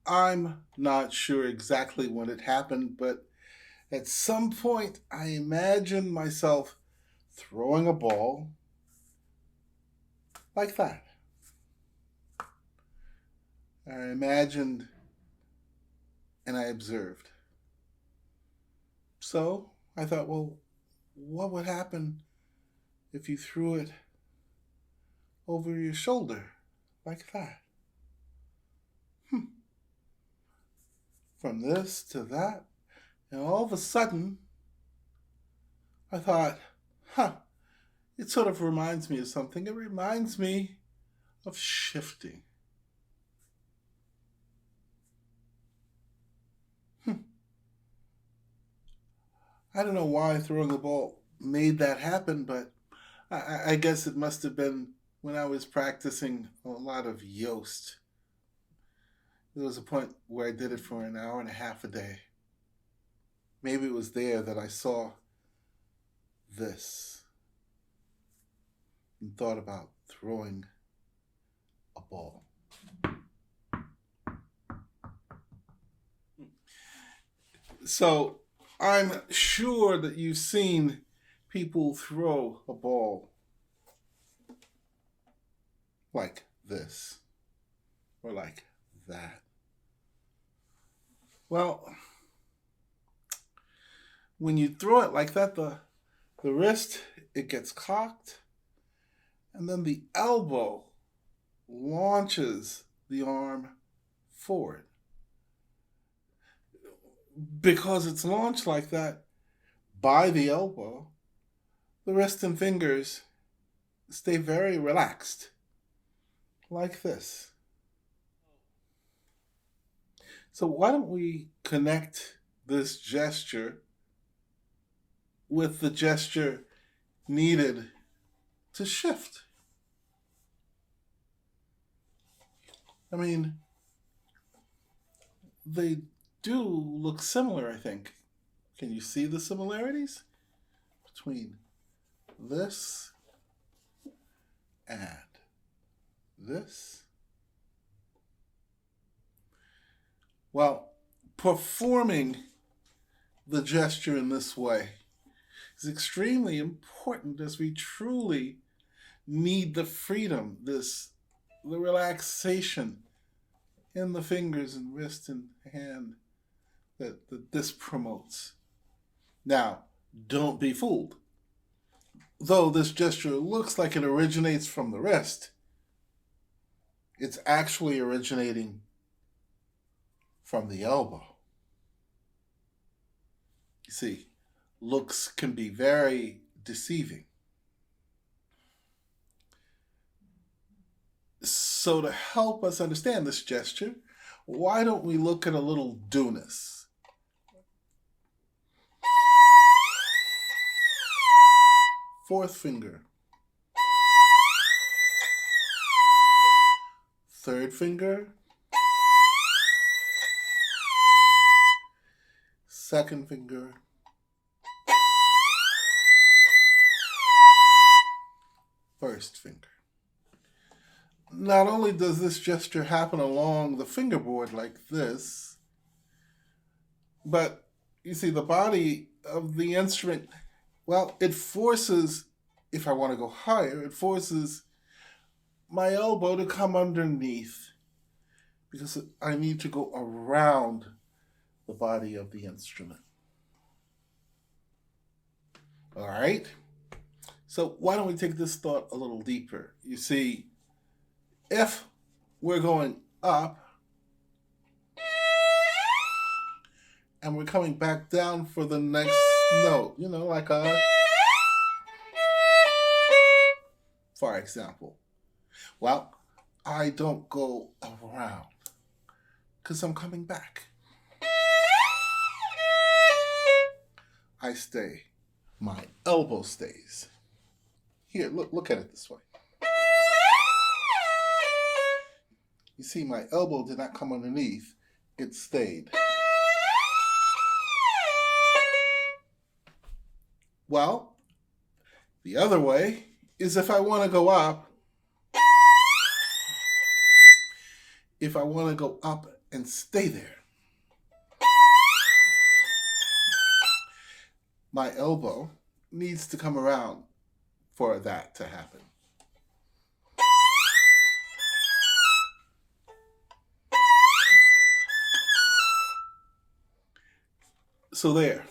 I'm not sure exactly when it happened, but at some point I imagined myself throwing a ball like that. I imagined and I observed. So I thought, well, what would happen if you threw it over your shoulder like that? From this to that, and all of a sudden, I thought, it sort of reminds me of something. It reminds me of shifting. I don't know why throwing the ball made that happen, but I guess it must have been when I was practicing a lot of Yoast. There was a point where I did it for an hour and a half a day. Maybe it was there that I saw this and thought about throwing a ball. So I'm sure that you've seen people throw a ball like this or like that. Well, when you throw it like that, the wrist, it gets cocked, and then the elbow launches the arm forward. Because it's launched like that by the elbow, the wrist and fingers stay very relaxed, like this. So why don't we connect this gesture with the gesture needed to shift? I mean, they do look similar, I think. Can you see the similarities between this and this? Well, performing the gesture in this way is extremely important as we truly need the freedom, the relaxation in the fingers and wrist and hand that this promotes. Now, don't be fooled. Though this gesture looks like it originates from the wrist, it's actually originating from the elbow. You see, looks can be very deceiving. So to help us understand this gesture, why don't we look at a little do-ness? Fourth finger. Third finger. Second finger. First finger. Not only does this gesture happen along the fingerboard like this, but you see the body of the instrument, well, it forces, if I want to go higher, it forces my elbow to come underneath because I need to go around the body of the instrument. All right? So why don't we take this thought a little deeper? You see, if we're going up and we're coming back down for the next note, like for example. Well, I don't go around because I'm coming back. I stay. My elbow stays. Here, look at it this way. You see, my elbow did not come underneath. It stayed. Well, the other way is if I want to go up and stay there. My elbow needs to come around for that to happen. So there.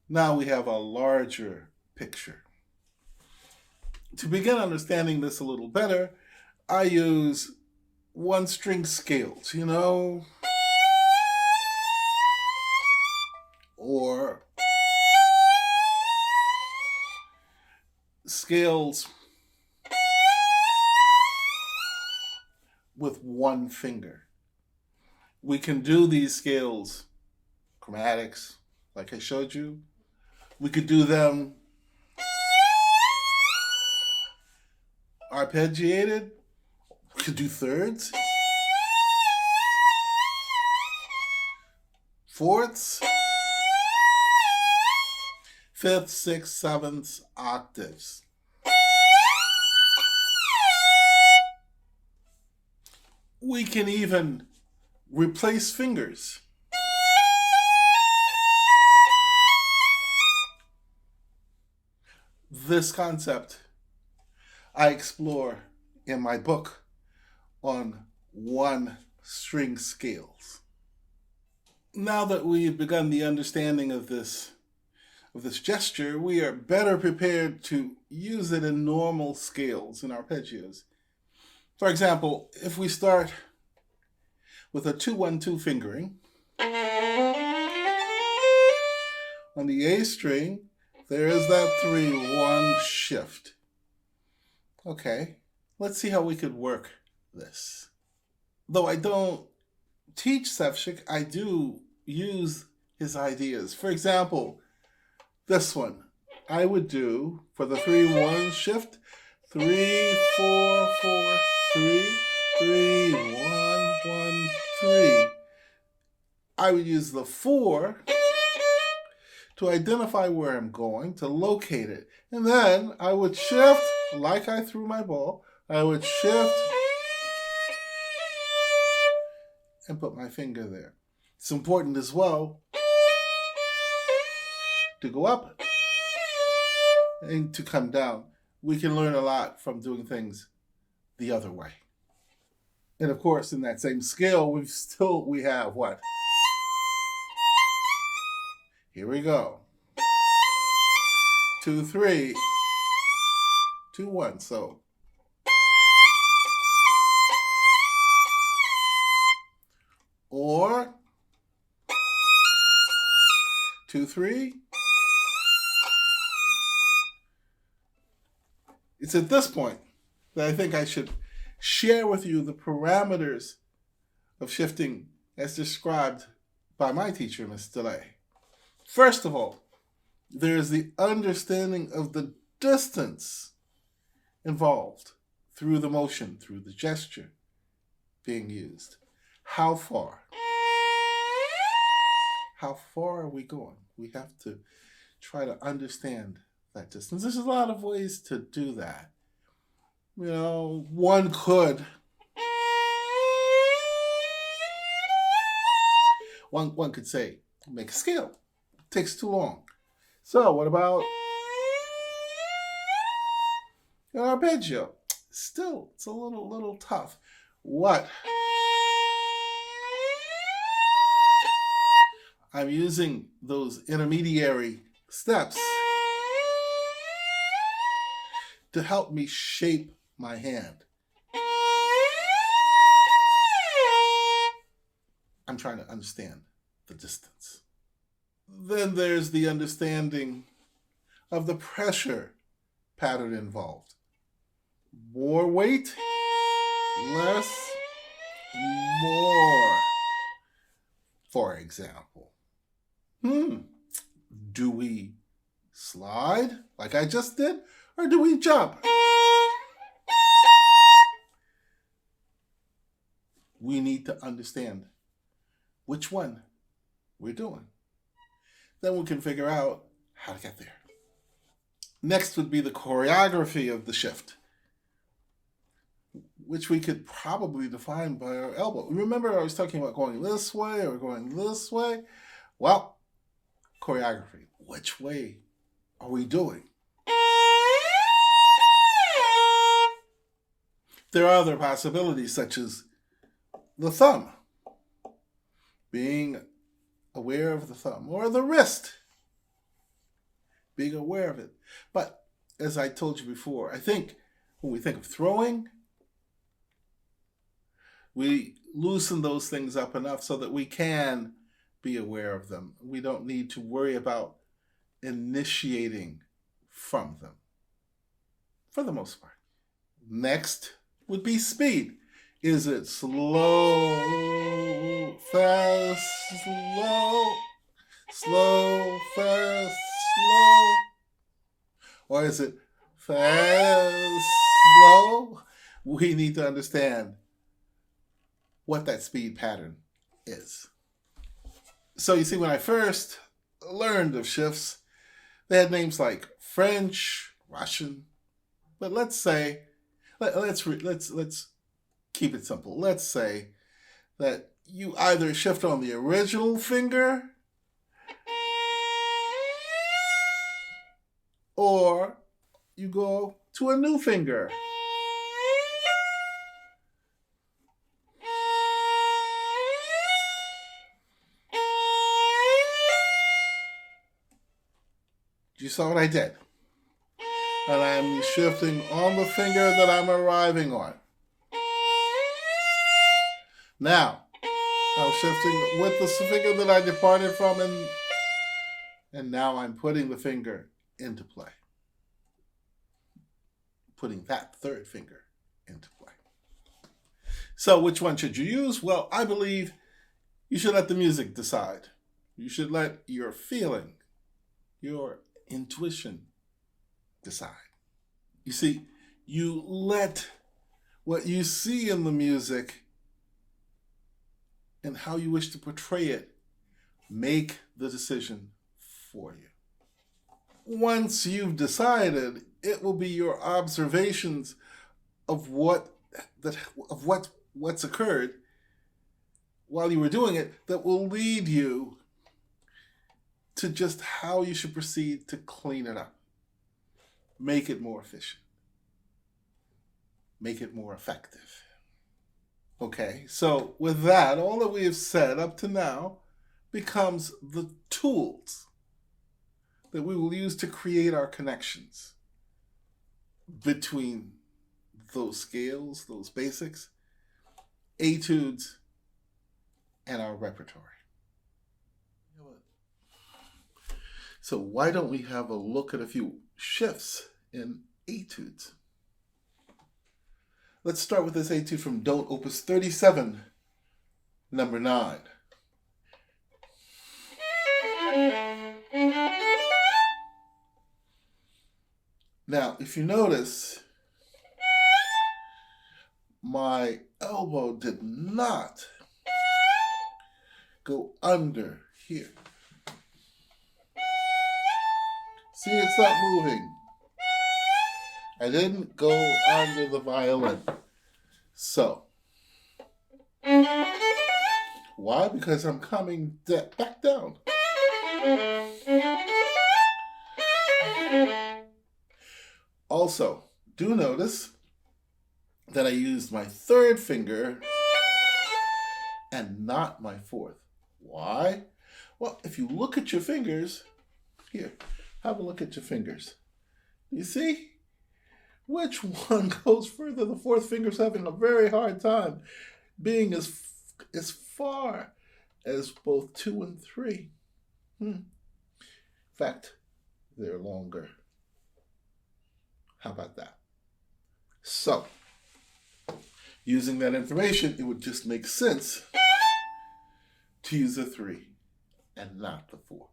Now we have a larger picture. To begin understanding this a little better, I use one-string scales, or scales with one finger. We can do these scales chromatics, like I showed you. We could do them arpeggiated. We could do thirds, fourths, fifths, sixths, sevenths, octaves. We can even replace fingers. This concept I explore in my book on one-string scales. Now that we've begun the understanding of this gesture, we are better prepared to use it in normal scales and arpeggios. For example, if we start with a 2-1-2 fingering, on the A string, there is that 3-1 shift. Okay, let's see how we could work this. Though I don't teach Sevcik, I do use his ideas. For example, this one, I would do for the 3-1 shift, 3, 4, 4, 3, 3, 1, 1, 3. I would use the 4 to identify where I'm going, to locate it. And then I would shift, like I threw my ball, I would shift and put my finger there. It's important as well to go up and to come down. We can learn a lot from doing things the other way. And of course, in that same scale, we have what? Here we go. 2, 3, 2, 1. So or 2, 3. It's at this point that I think I should share with you the parameters of shifting as described by my teacher, Ms. DeLay. First of all, there is the understanding of the distance involved through the motion, through the gesture being used. How far? How far are we going? We have to try to understand that distance. There's a lot of ways to do that. One could say, make a scale. It takes too long. So what about an arpeggio? Still, it's a little tough. What? I'm using those intermediary steps to help me shape my hand. I'm trying to understand the distance. Then there's the understanding of the pressure pattern involved. More weight, less, more. For example, do we slide like I just did, or do we jump? We need to understand which one we're doing. Then we can figure out how to get there. Next would be the choreography of the shift. which we could probably define by our elbow. Remember I was talking about going this way or going this way? Well, choreography. Which way are we doing? There are other possibilities, such as the thumb, being aware of the thumb, or the wrist, being aware of it. But as I told you before, I think when we think of throwing, we loosen those things up enough so that we can be aware of them. We don't need to worry about initiating from them, for the most part. Next would be speed. Is it slow, fast, slow, fast, slow? Or is it fast, slow? We need to understand what that speed pattern is. So you see, when I first learned of shifts, they had names like French, Russian, but let's keep it simple. Let's say that you either shift on the original finger or you go to a new finger. You saw what I did? And I'm shifting on the finger that I'm arriving on. Now, I'm shifting with the finger that I departed from, and now I'm putting the finger into play. Putting that third finger into play. So which one should you use? Well, I believe you should let the music decide. You should let your feeling, your intuition decide. You see, you let what you see in the music and how you wish to portray it make the decision for you. Once you've decided, it will be your observations of what's occurred while you were doing it that will lead you to just how you should proceed to clean it up. Make it more efficient. Make it more effective. Okay, so with that, all that we have said up to now becomes the tools that we will use to create our connections between those scales, those basics, etudes, and our repertory. So why don't we have a look at a few shifts in etudes? Let's start with this etude from Don't Opus 37, number 9. Now, if you notice, my elbow did not go under here. See, it's not moving. I didn't go under the violin. So, why? Because I'm coming back down. Also, do notice that I used my third finger and not my fourth. Why? Well, if you look at your fingers, here, have a look at your fingers. You see? Which one goes further? The fourth finger's having a very hard time being as far as both 2 and 3. In fact, they're longer. How about that? So, using that information, it would just make sense to use the 3 and not the 4.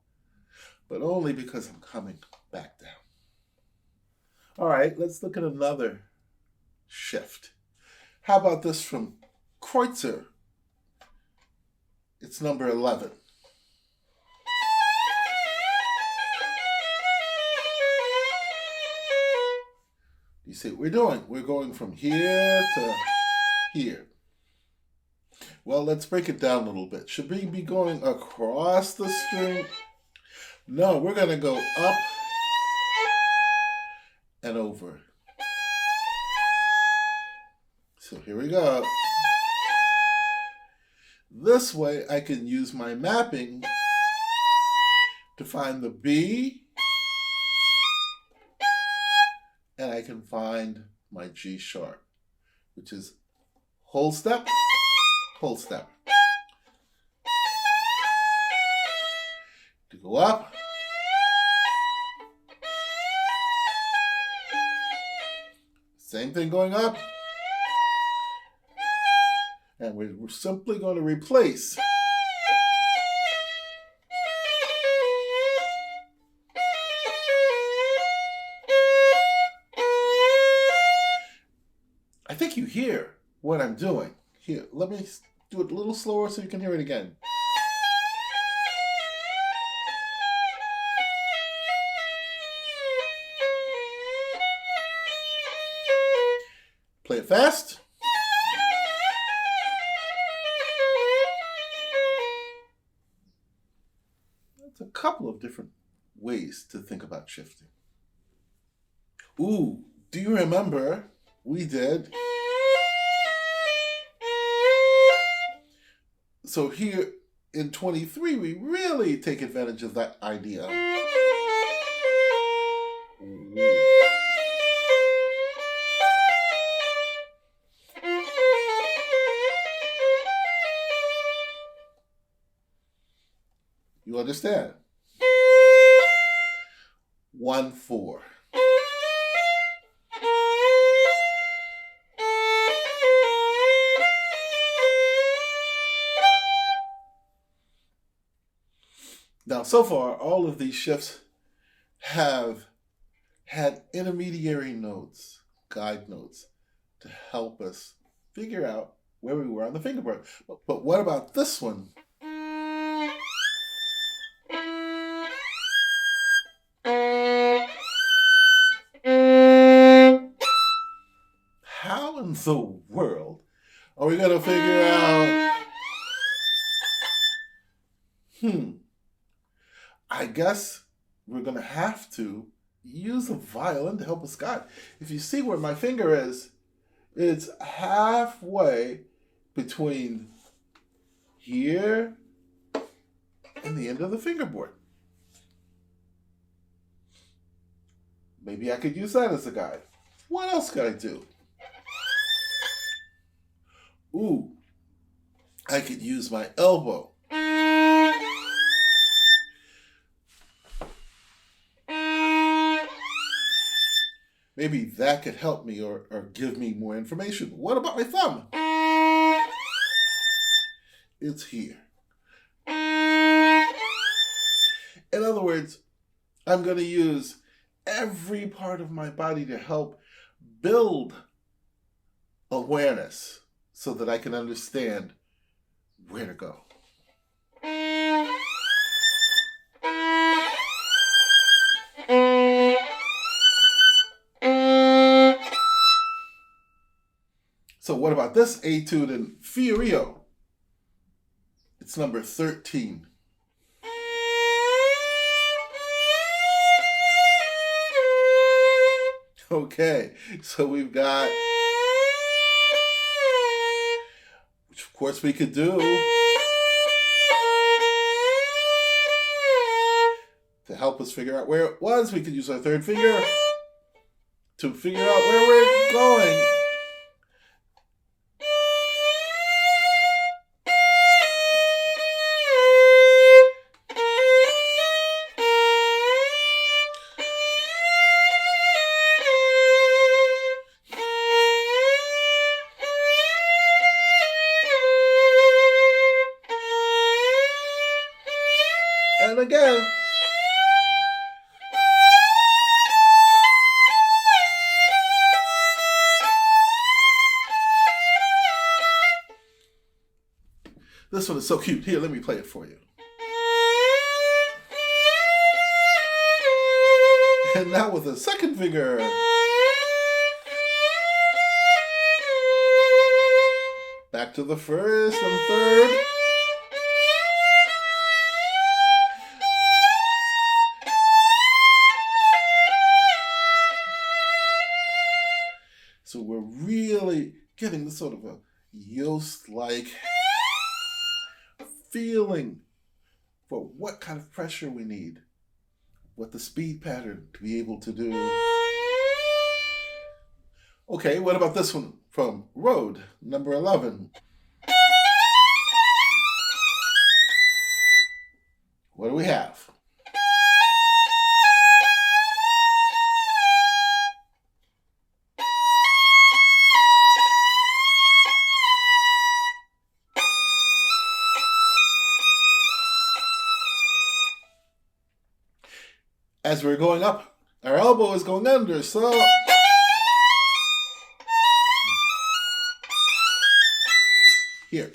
But only because I'm coming back down. All right, let's look at another shift. How about this from Kreutzer? It's number 11. You see what we're doing? We're going from here to here. Well, let's break it down a little bit. Should we be going across the string? No, we're going to go up and over. So here we go. This way I can use my mapping to find the B, and I can find my G sharp, which is whole step, whole step. To go up, same thing going up, and we're simply going to replace I think you hear what I'm doing. Here, let me do it a little slower so you can hear it again. Play it fast. That's a couple of different ways to think about shifting. Ooh, do you remember we did? So here in 23, we really take advantage of that idea. You understand? 1-4. Now, so far, all of these shifts have had intermediary notes, guide notes, to help us figure out where we were on the fingerboard. But what about this one? How in the world are we going to figure out? I guess we're going to have to use a violin to help us guide. If you see where my finger is, it's halfway between here and the end of the fingerboard. Maybe I could use that as a guide. What else could I do? Ooh, I could use my elbow. Maybe that could help me or give me more information. What about my thumb? It's here. In other words, I'm going to use every part of my body to help build awareness so that I can understand where to go. So what about this etude in Fiorio? It's number 13. Okay, so we've got, which of course we could do to help us figure out where it was. We could use our third finger to figure out where we're going. And again, this one is so cute. Here, let me play it for you. And now with the second finger. back to the first and third. So we're really getting this sort of a Yost-like feeling for what kind of pressure we need, what the speed pattern to be able to do. Okay, what about this one from Road, number 11? What do we have? As we're going up, our elbow is going under, so here.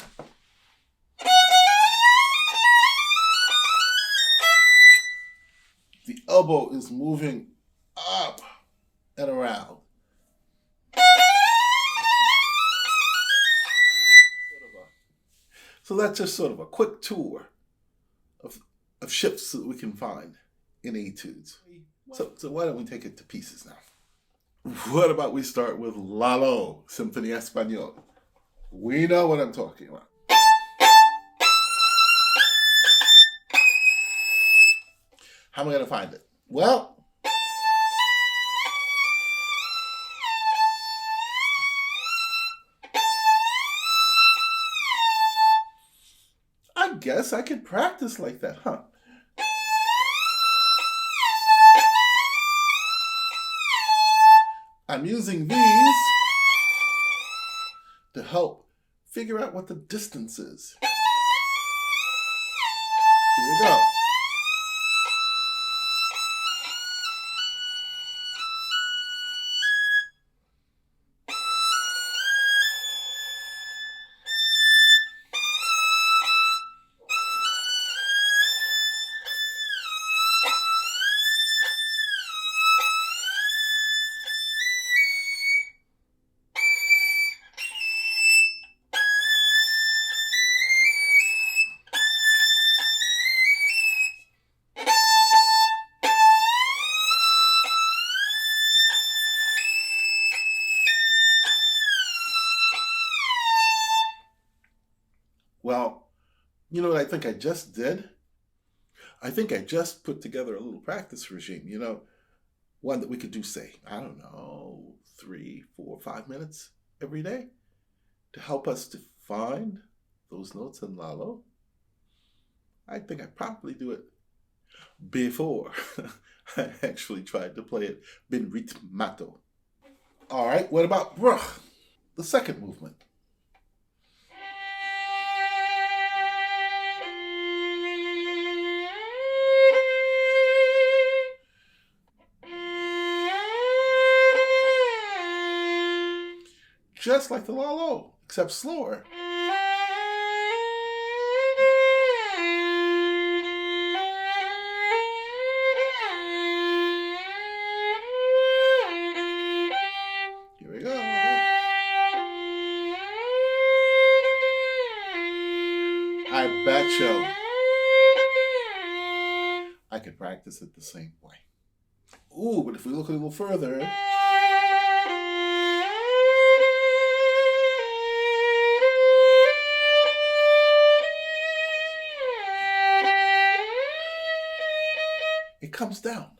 The elbow is moving up and around. So that's just sort of a quick tour of shifts that we can find in Etudes. So why don't we take it to pieces now? What about we start with Lalo, Symphony Español? We know what I'm talking about. How am I going to find it? Well, I guess I could practice like that, huh? I'm using these to help figure out what the distance is. Here we go. Well, you know what I think I just did? I think I just put together a little practice regime, one that we could do, say, I don't know, 3, 4, 5 minutes every day to help us to find those notes in Lalo. I think I probably do it before I actually tried to play it bin ritmato. All right, what about Bruch, the second movement? Just like the Lalo, except slower. Here we go. I betcha I could practice it the same way. Ooh, but if we look a little further, it comes down.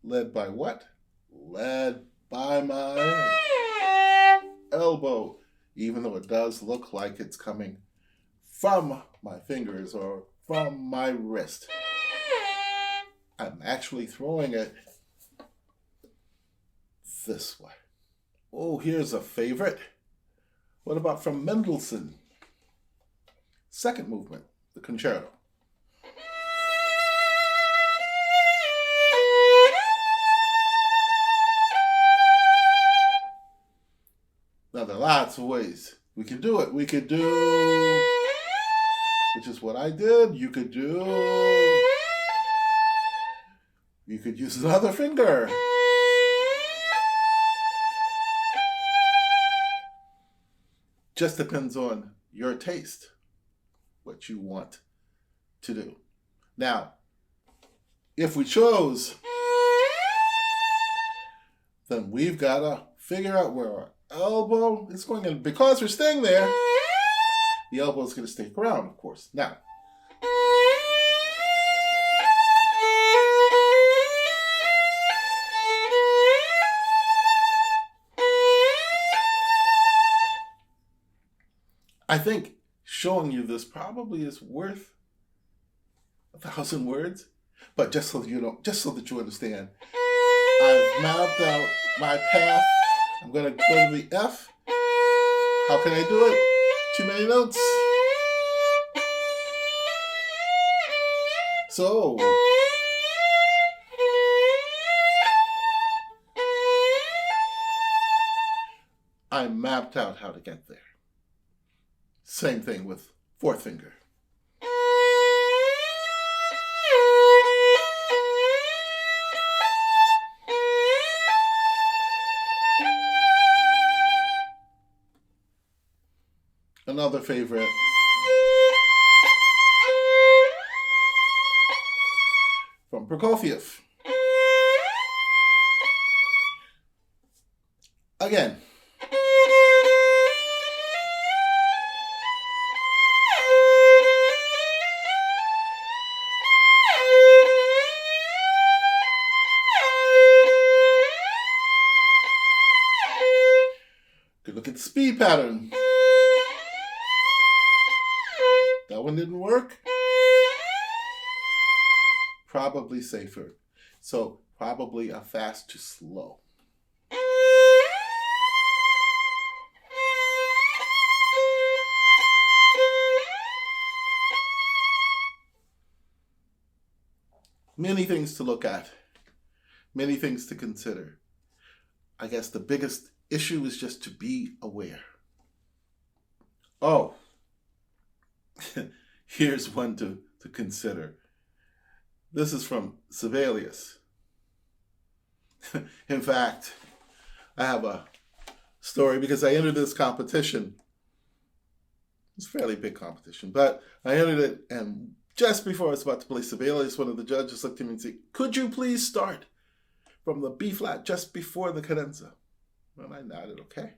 Led by what? Led by my elbow, even though it does look like it's coming from my fingers or from my wrist. I'm actually throwing it this way. Oh, here's a favorite. What about from Mendelssohn? Second movement, the concerto. Now, there are lots of ways we can do it. We could do, which is what I did. You could do, you could use another finger. Just depends on your taste, what you want to do. Now, if we chose, then we've got to figure out where our elbow is going. And because we're staying there, the elbow is going to stick around, of course. Now, I think showing you this probably is worth 1,000 words, but just so that you understand, I've mapped out my path. I'm going to go to the F. How can I do it? Too many notes. So, I mapped out how to get there. Same thing with fourth finger. Another favorite. From Prokofiev. Again. Good look at the speed pattern. That one didn't work. Probably safer. So probably a fast to slow. Many things to look at. Many things to consider. I guess the biggest issue is just to be aware. Oh, here's one to consider. This is from Sibelius. In fact, I have a story because I entered this competition. It's a fairly big competition, but I entered it, and just before I was about to play Sibelius, one of the judges looked at me and said, "Could you please start from the B flat just before the cadenza?" And I nodded, okay.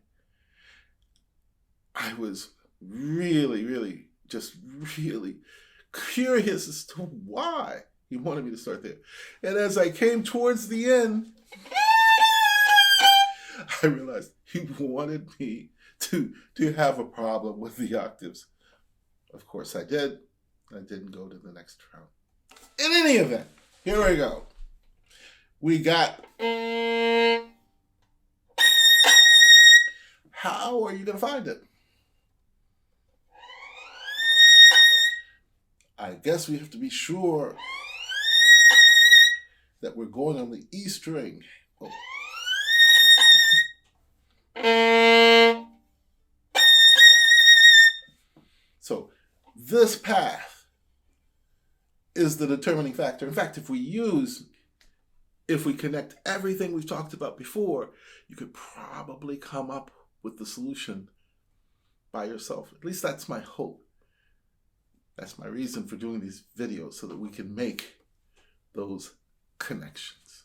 I was really curious as to why he wanted me to start there. And as I came towards the end, I realized he wanted me to have a problem with the octaves. Of course I did. I didn't go to the next round. In any event, here we go. We got... How are you going to find it? I guess we have to be sure that we're going on the E string. Oh. So this path is the determining factor. In fact, if we connect everything we've talked about before, you could probably come up with the solution by yourself. At least that's my hope. That's my reason for doing these videos, so that we can make those connections.